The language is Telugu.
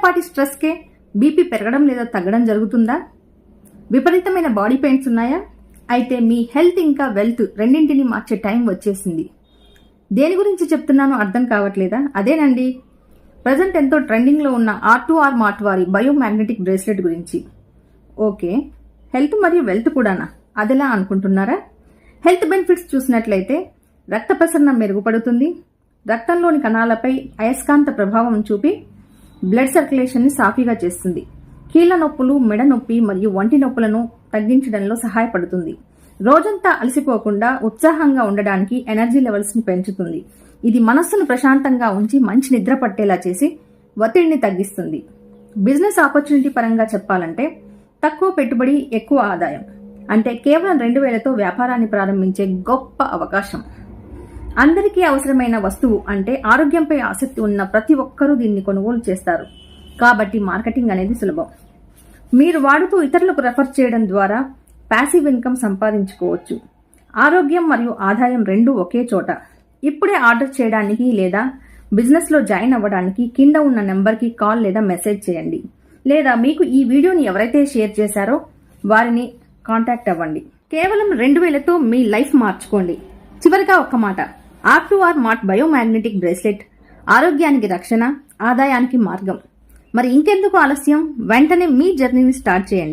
చిన్నపాటి స్ట్రెస్కే బీపీ పెరగడం లేదా తగ్గడం జరుగుతుందా? విపరీతమైన బాడీ పెయిన్స్ ఉన్నాయా? అయితే మీ హెల్త్ ఇంకా వెల్త్ రెండింటిని మార్చే టైం వచ్చేసింది. దేని గురించి చెప్తున్నానో అర్థం కావట్లేదా? అదేనండి, ప్రజెంట్ ఎంతో ట్రెండింగ్లో ఉన్న R2R మార్ట్ వారి బయోమాగ్నెటిక్ బ్రేస్లెట్ గురించి. ఓకే, హెల్త్ మరియు వెల్త్ కూడానా? అదెలా అనుకుంటున్నారా? హెల్త్ బెనిఫిట్స్ చూసినట్లయితే రక్త ప్రసరణ మెరుగుపడుతుంది, రక్తంలోని కణాలపై అయస్కాంత ప్రభావం చూపి బ్లడ్ సర్క్యులేషన్ని సాఫీగా చేస్తుంది, కీళ్ల నొప్పులు, మెడ నొప్పి మరియు వంటి నొప్పులను తగ్గించడంలో సహాయపడుతుంది, రోజంతా అలసిపోకుండా ఉత్సాహంగా ఉండడానికి ఎనర్జీ లెవెల్స్ ని పెంచుతుంది. ఇది మనస్సును ప్రశాంతంగా ఉంచి మంచి నిద్ర పట్టేలా చేసి ఒత్తిడిని తగ్గిస్తుంది. బిజినెస్ ఆపర్చునిటీ పరంగా చెప్పాలంటే తక్కువ పెట్టుబడి ఎక్కువ ఆదాయం అంటే కేవలం 2000తో వ్యాపారాన్ని ప్రారంభించే గొప్ప అవకాశం. అందరికీ అవసరమైన వస్తువు అంటే ఆరోగ్యంపై ఆసక్తి ఉన్న ప్రతి ఒక్కరూ దీన్ని కొనుగోలు చేస్తారు. కాబట్టి మార్కెటింగ్ అనేది సులభం. మీరు వాడుతూ ఇతరులకు రెఫర్ చేయడం ద్వారా ప్యాసివ్ ఇన్కమ్ సంపాదించుకోవచ్చు. ఆరోగ్యం మరియు ఆదాయం రెండూ ఒకే చోట. ఇప్పుడే ఆర్డర్ చేయడానికి లేదా బిజినెస్లో జాయిన్ అవ్వడానికి కింద ఉన్న నెంబర్కి కాల్ లేదా మెసేజ్ చేయండి. లేదా మీకు ఈ వీడియోని ఎవరైతే షేర్ చేశారో వారిని కాంటాక్ట్ అవ్వండి. కేవలం 2000తో మీ లైఫ్ మార్చుకోండి. చివరిగా ఒక్క మాట, R2R మార్ట్ బయోమాగ్నెటిక్ బ్రేస్లెట్ ఆరోగ్యానికి రక్షణ, ఆదాయానికి మార్గం. మరి ఇంకెందుకు ఆలస్యం? వెంటనే మీ జర్నీని స్టార్ట్ చేయండి.